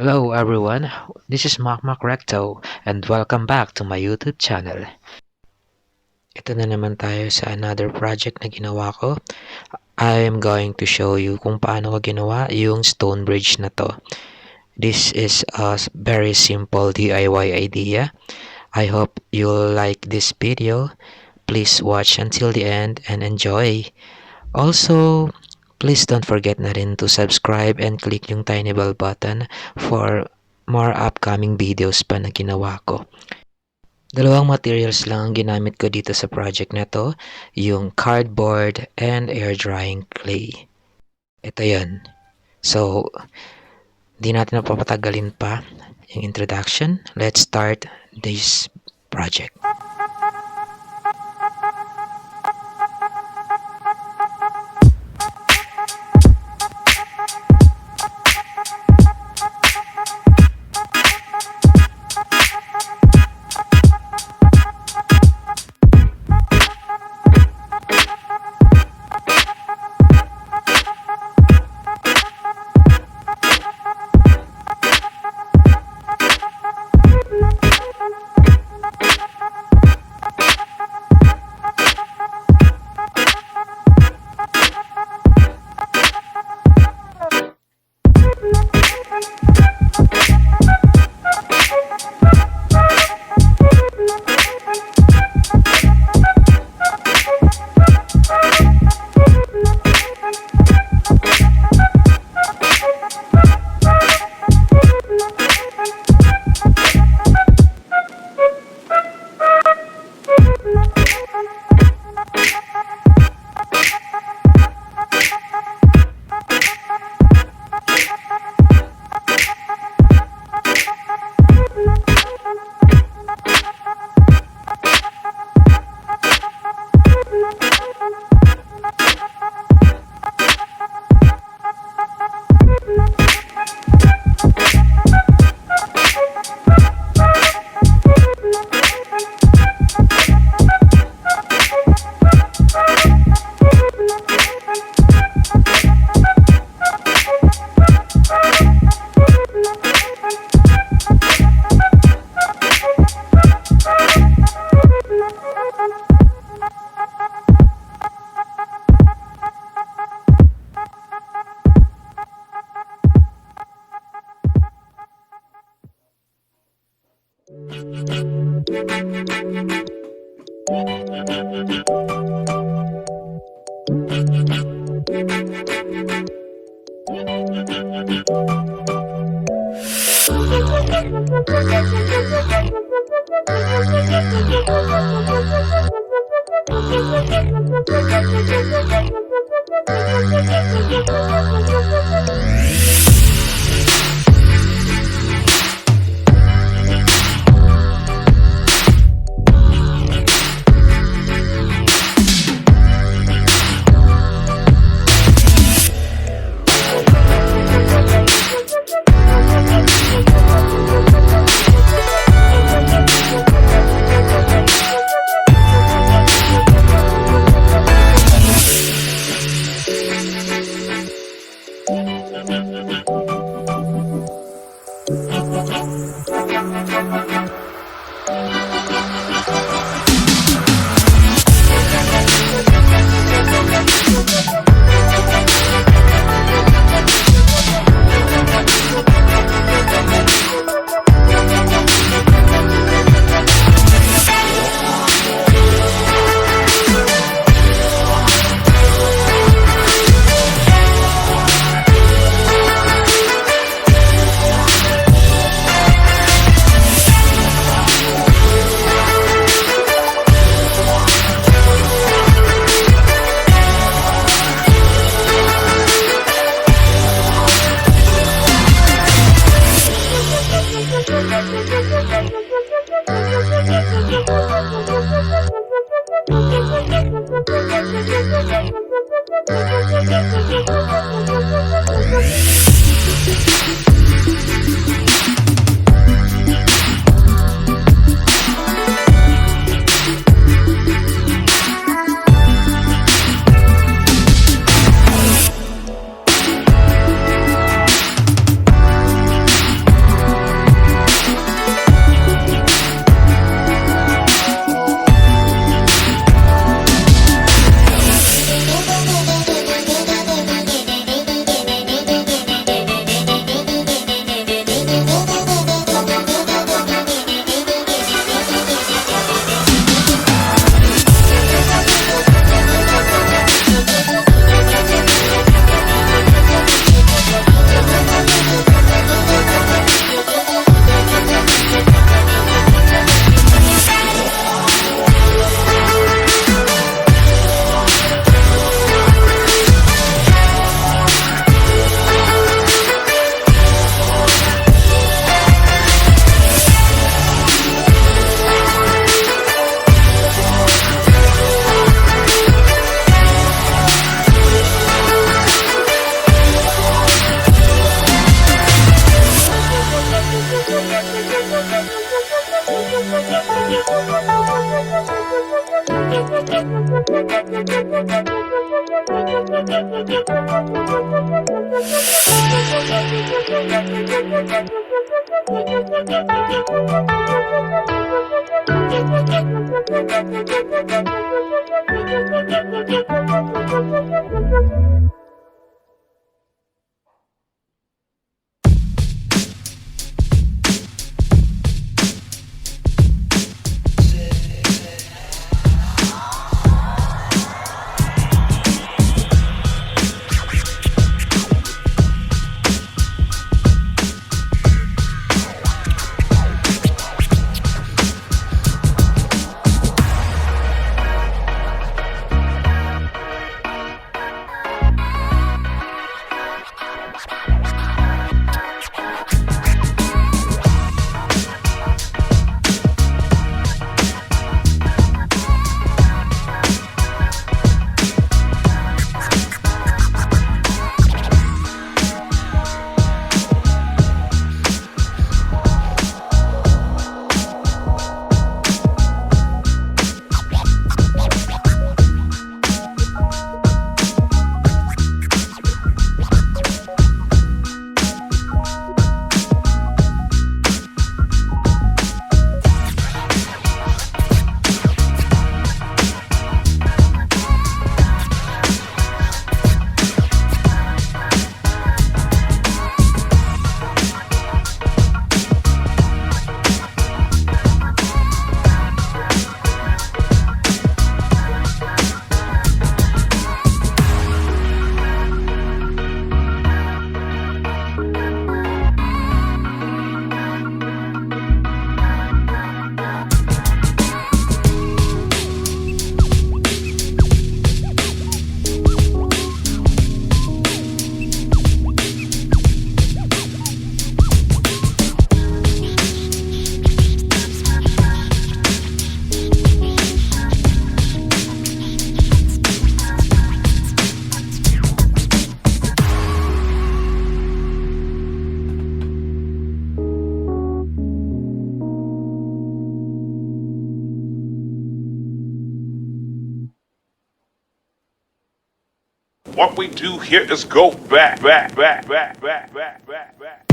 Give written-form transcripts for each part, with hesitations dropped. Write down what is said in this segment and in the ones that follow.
Hello everyone, this is Recto and welcome back to my YouTube channel. Ito na naman tayo sa another project na ginawa ko. I am going to show you kung paano ko ginawa yung stone bridge na to. This is a very simple DIY idea. I hope you'll like this video. Please watch until the end and enjoy. Also, please don't forget na rin to subscribe and click yung tiny bell button for more upcoming videos pa na ginawa ko. Dalawang materials lang ang ginamit ko dito sa project na to, yung cardboard and air drying clay. Ito yun. So, di natin napapatagalin pa yung introduction. Let's start this project. What we do here is go back, back, back, back, back, back, back, back.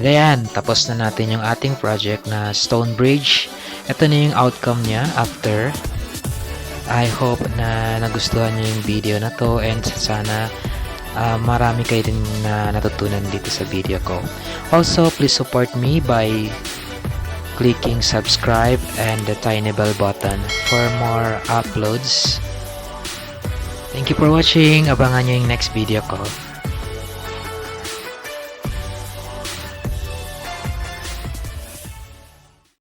Ayan, tapos na natin yung ating project na stone bridge. Ito na yung outcome niya after. I hope na nagustuhan niyo yung video na to, and sana marami kayo din na natutunan dito sa video ko. Also, please support me by clicking subscribe and the tiny bell button for more uploads. Thank you for watching. Abangan nyo yung next video ko.